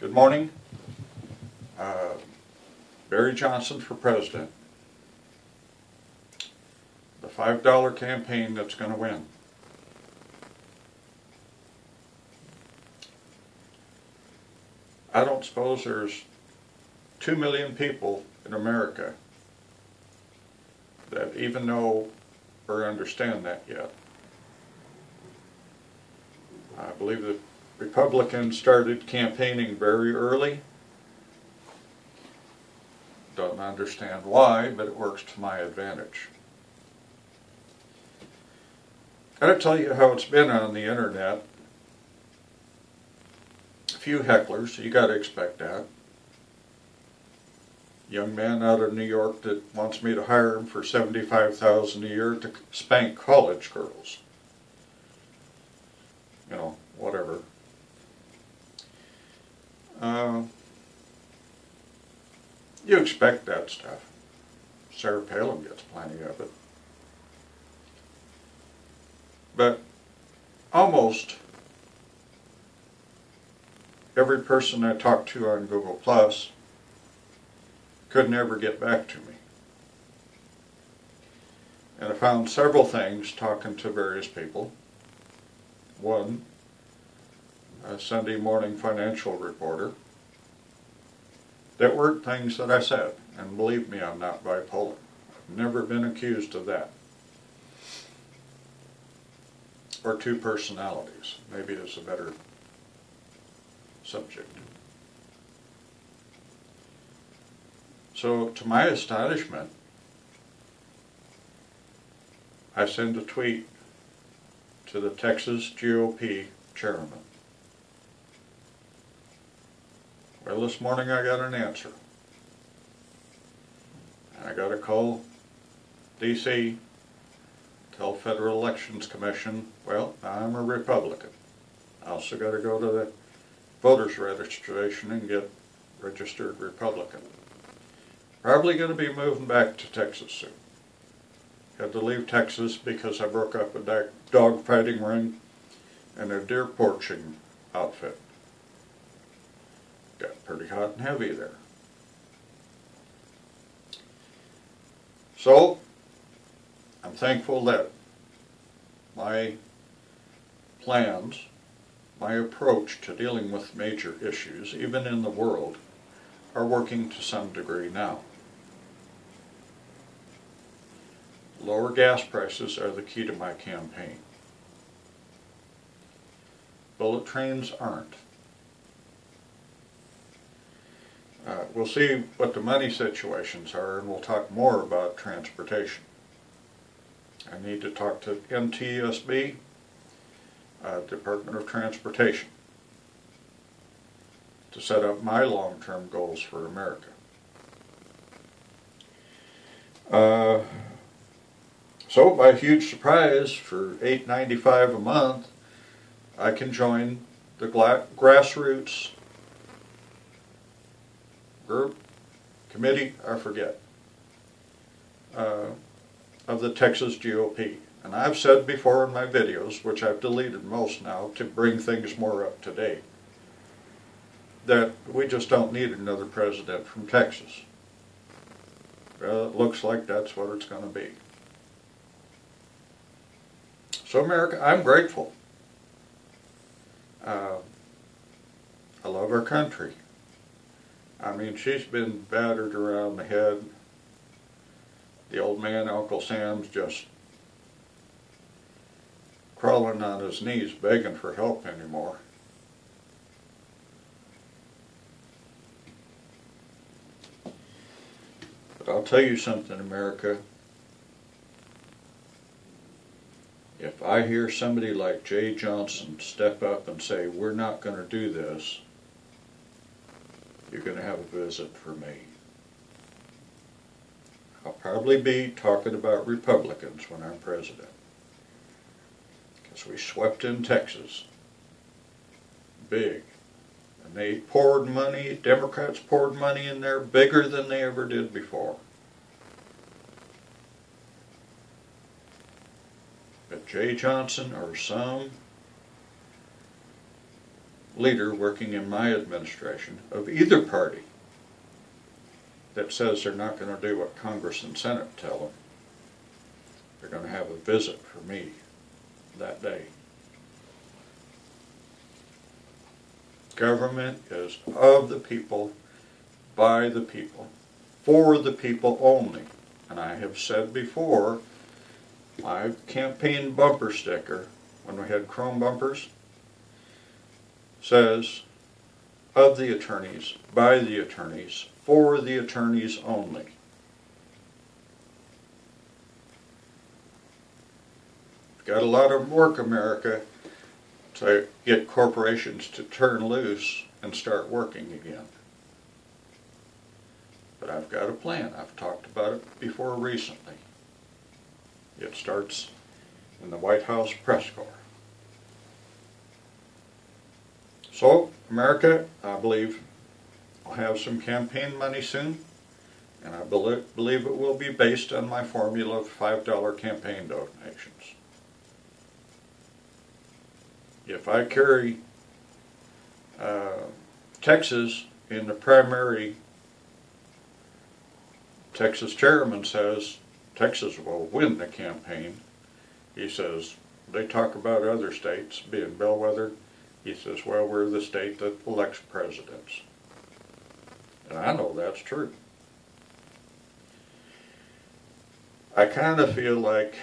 Good morning. Barry Johnson for president. The $5 campaign that's going to win. I don't suppose there's 2 million people in America that even know or understand that yet. I believe that Republicans started campaigning very early. Don't understand why, but it works to my advantage. Gotta tell you how it's been on the internet. A few hecklers, you gotta expect that. Young man out of New York that wants me to hire him for $75,000 a year to spank college girls. You know, whatever. You expect that stuff. Sarah Palin gets plenty of it. But almost every person I talked to on Google Plus could never get back to me. And I found several things talking to various people. One, a Sunday morning financial reporter, that weren't things that I said. And believe me, I'm not bipolar. I've never been accused of that. Or two personalities. Maybe it's a better subject. So, to my astonishment, I send a tweet to the Texas GOP chairman. Well, this morning I got an answer. I got to call D.C., tell Federal Elections Commission, well, I'm a Republican. I also got to go to the voters registration and get registered Republican. Probably going to be moving back to Texas soon. Had to leave Texas because I broke up a dog fighting ring and a deer poaching outfit. Got pretty hot and heavy there. So, I'm thankful that my plans, my approach to dealing with major issues, even in the world, are working to some degree now. Lower gas prices are the key to my campaign. Bullet trains aren't. We'll see what the money situations are, and we'll talk more about transportation. I need to talk to NTSB, Department of Transportation, to set up my long-term goals for America. So, by huge surprise, for $8.95 a month, I can join the Grassroots group, committee, I forget, of the Texas GOP. And I've said before in my videos, which I've deleted most now to bring things more up to date, that we just don't need another president from Texas. Well, it looks like that's what it's going to be. So America, I'm grateful. I love our country. I mean, she's been battered around the head. The old man, Uncle Sam's, just crawling on his knees begging for help anymore. But I'll tell you something, America. If I hear somebody like Jay Johnson step up and say, we're not going to do this, you're going to have a visit for me. I'll probably be talking about Republicans when I'm president. Because we swept in Texas. Big. And they poured money, Democrats poured money in there bigger than they ever did before. But Jay Johnson or some leader working in my administration of either party that says they're not going to do what Congress and Senate tell them. They're going to have a visit for me that day. Government is of the people, by the people, for the people only. And I have said before, my campaign bumper sticker, when we had chrome bumpers, says, of the attorneys, by the attorneys, for the attorneys only. Got a lot of work, America, to get corporations to turn loose and start working again. But I've got a plan. I've talked about it before recently. It starts in the White House press corps. So, America, I believe I'll have some campaign money soon, and I believe it will be based on my formula of $5 campaign donations. If I carry Texas in the primary, Texas chairman says Texas will win the campaign. He says, they talk about other states being bellwether. He says, well, we're the state that elects presidents. And I know that's true. I kind of feel like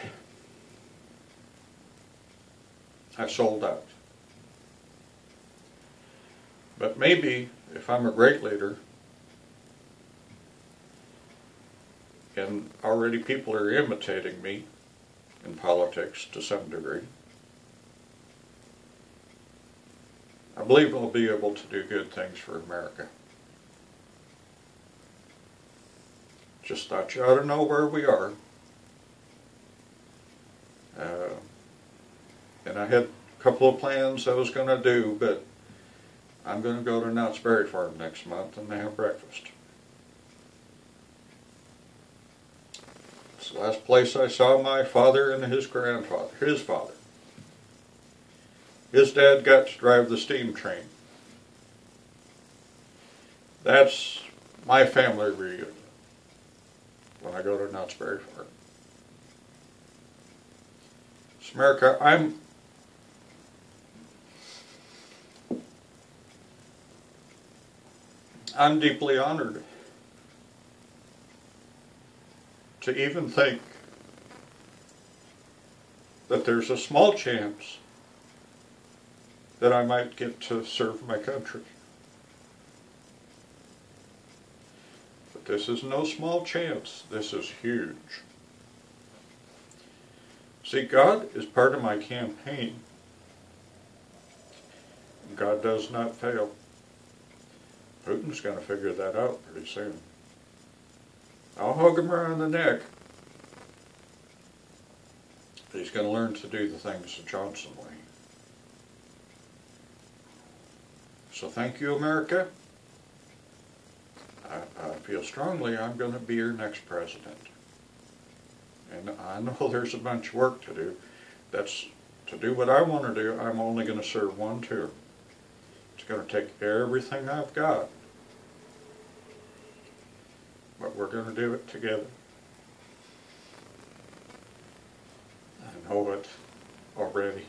I sold out. But maybe if I'm a great leader, and already people are imitating me in politics to some degree, I believe I'll be able to do good things for America. Just thought you ought to know where we are. And I had a couple of plans I was going to do, but I'm going to go to Knott's Berry Farm next month and have breakfast. It's the last place I saw my father and his grandfather, his father. His dad got to drive the steam train. That's my family reunion when I go to Knott's Berry Farm. So America, I'm deeply honored to even think that there's a small chance that I might get to serve my country. But this is no small chance. This is huge. See, God is part of my campaign. God does not fail. Putin's going to figure that out pretty soon. I'll hug him around the neck. But he's going to learn to do the things the Johnson way. So thank you, America. I feel strongly I'm going to be your next president. And I know there's a bunch of work to do. That's to do what I want to do. I'm only going to serve one term. It's going to take everything I've got. But we're going to do it together. I know it already.